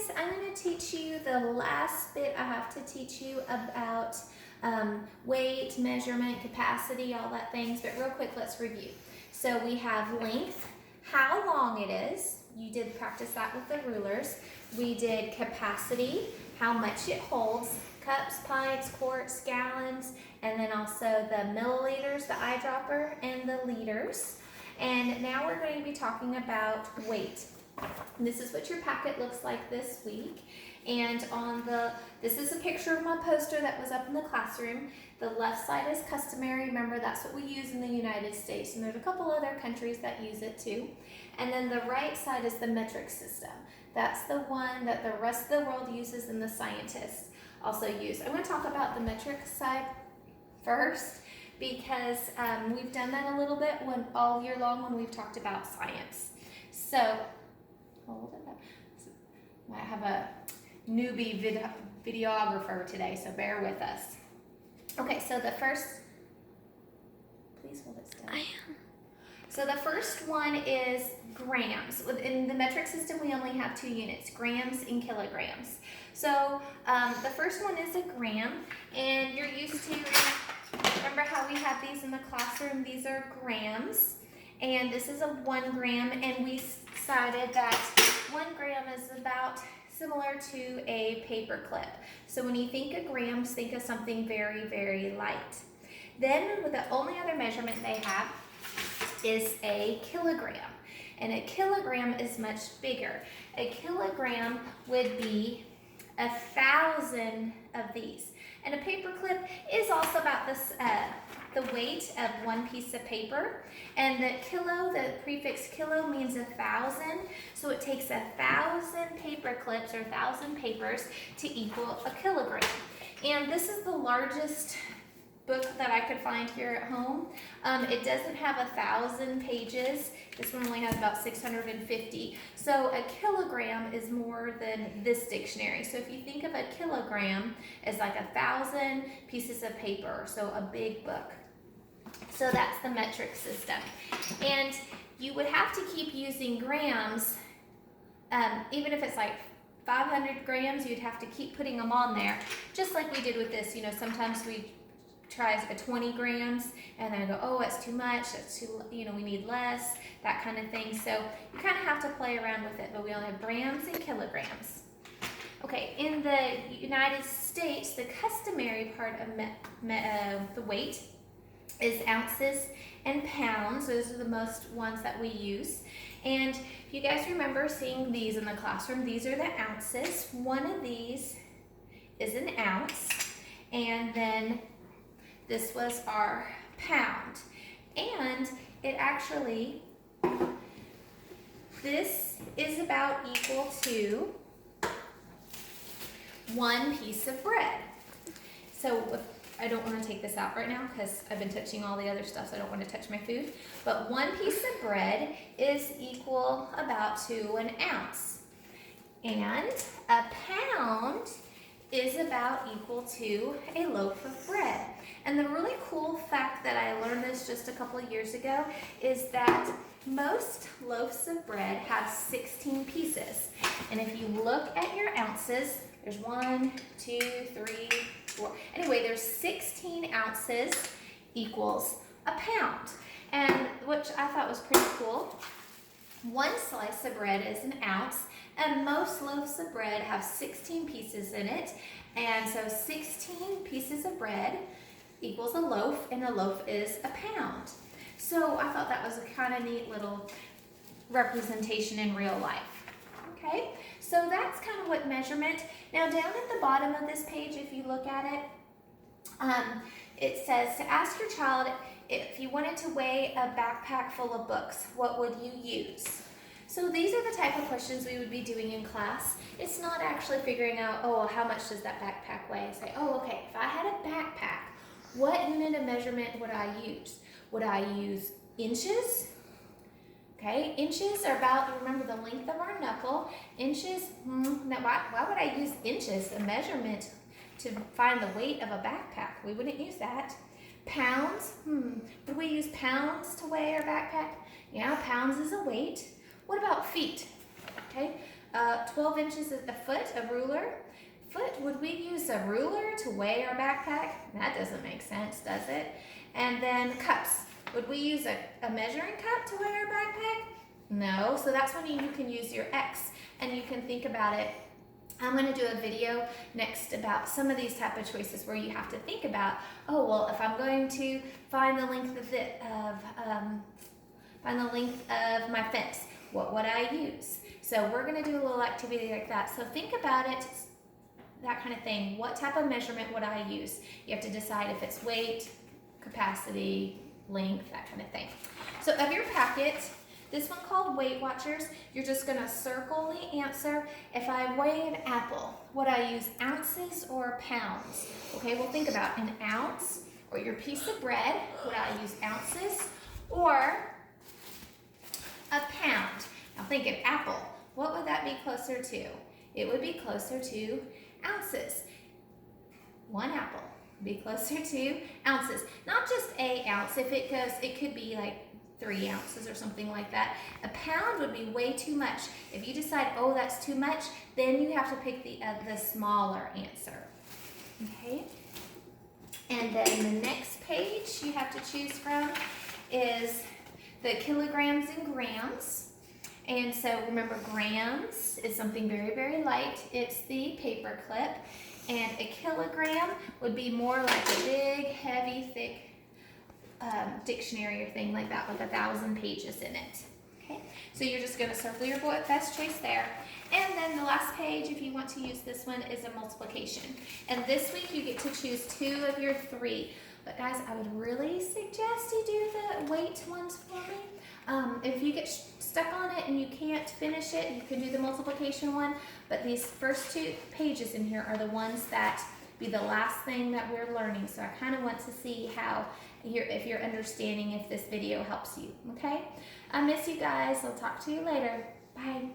guys, I'm going to teach you the last bit I have to teach you about weight, measurement, capacity, all that things, but real quick, let's review. So we have length, how long it is. You did practice that with the rulers. We did capacity, how much it holds, cups, pints, quarts, gallons, and then also the milliliters, the eyedropper, and the liters. And now we're going to be talking about weight. This is what your packet looks like this week. And this is a picture of my poster that was up in the classroom. The left side is customary. Remember, that's what we use in the United States. And there's a couple other countries that use it too. And then the right side is the metric system. That's the one that the rest of the world uses and the scientists also use. I'm going to talk about the metric side first because we've done that a little bit all year long when we've talked about science. So, hold it up. Might have a newbie videographer today, so bear with us. Okay, so the first, please hold it still. I am. So the first one is grams. In the metric system, we only have 2 units, grams and kilograms. So the first one is a gram, and you're used to, remember how we have these in the classroom? These are grams, and this is a 1 gram, and we decided that 1 gram is about similar to a paper clip. So when you think of grams, think of something very, very light. Then the only other measurement they have is a kilogram. And a kilogram is much bigger. A kilogram would be 1,000 of these. And a paper clip is also about this, the weight of 1 piece of paper. And the kilo, the prefix kilo means 1,000. So it takes 1,000 paper clips or 1,000 papers to equal a kilogram. And this is the largest book that I could find here at home. It doesn't have 1,000 pages. This one only has about 650. So a kilogram is more than this dictionary. So if you think of a kilogram as like 1,000 pieces of paper, so a big book. So that's the metric system. And you would have to keep using grams, even if it's like 500 grams, you'd have to keep putting them on there, just like we did with this. You know, sometimes we try a 20 grams and then go, oh, that's too much, that's too, we need less, that kind of thing. So you kind of have to play around with it, but we only have grams and kilograms. Okay, in the United States, the customary part of the weight is ounces and pounds. Those are the most ones that we use. And if you guys remember seeing these in the classroom, these are the ounces. One of these is an ounce, and then this was our pound. And it actually, this is about equal to 1 piece of bread. So I don't want to take this out right now because I've been touching all the other stuff, so I don't want to touch my food. But 1 piece of bread is equal about to an ounce. And a pound is about equal to a loaf of bread. And the really cool fact that I learned this just a couple of years ago is that most loaves of bread have 16 pieces. And if you look at your ounces, there's 1, 2, 3, 4. Anyway, there's 16 ounces equals a pound. And which I thought was pretty cool. 1 slice of bread is an ounce, and most loaves of bread have 16 pieces in it. And so 16 pieces of bread equals a loaf, and a loaf is a pound. So I thought that was a kind of neat little representation in real life. Okay, so that's kind of what measurement. Now down at the bottom of this page, if you look at it, it says to ask your child if you wanted to weigh a backpack full of books, what would you use? So these are the type of questions we would be doing in class. It's not actually figuring out, oh, how much does that backpack weigh? Say, oh, okay, if I had a backpack, what unit of measurement would I use? Would I use inches? Okay, inches are about, remember, the length of our knuckle. Inches, now why would I use inches, a measurement to find the weight of a backpack? We wouldn't use that. Pounds, would we use pounds to weigh our backpack? Yeah, pounds is a weight. What about feet? Okay, 12 inches at the foot, a ruler. Foot, would we use a ruler to weigh our backpack? That doesn't make sense, does it? And then cups. Would we use a measuring cup to weigh our backpack? No, so that's when you can use your X and you can think about it. I'm going to do a video next about some of these type of choices where you have to think about, oh, well, if I'm going to find the length of my fence, what would I use? So we're going to do a little activity like that. So think about it, that kind of thing. What type of measurement would I use? You have to decide if it's weight, capacity, length, that kind of thing. So of your packet, this one called Weight Watchers, you're just gonna circle the answer. If I weigh an apple, would I use ounces or pounds? Okay, well think about an ounce, or your piece of bread, would I use ounces or a pound? Now think of apple, what would that be closer to? It would be closer to ounces. One apple would be closer to ounces. Not just a ounce, if it goes, it could be like 3 ounces or something like that. A pound would be way too much. If you decide, oh, that's too much, then you have to pick the smaller answer. Okay? And then the next page you have to choose from is the kilograms and grams. And so remember, grams is something very, very light. It's the paper clip. And a kilogram would be more like a big, heavy, thick dictionary or thing like that with 1,000 pages in it. Okay, so you're just going to circle your best choice there. And then the last page, if you want to use this one, is a multiplication. And this week you get to choose 2 of your 3. But guys, I would really suggest you do the weight ones for me. If you get stuck on it and you can't finish it, you can do the multiplication one. But these first 2 pages in here are the ones that be the last thing that we're learning. So I kind of want to see how if you're understanding, if this video helps you. Okay, I miss you guys. I'll talk to you later. Bye.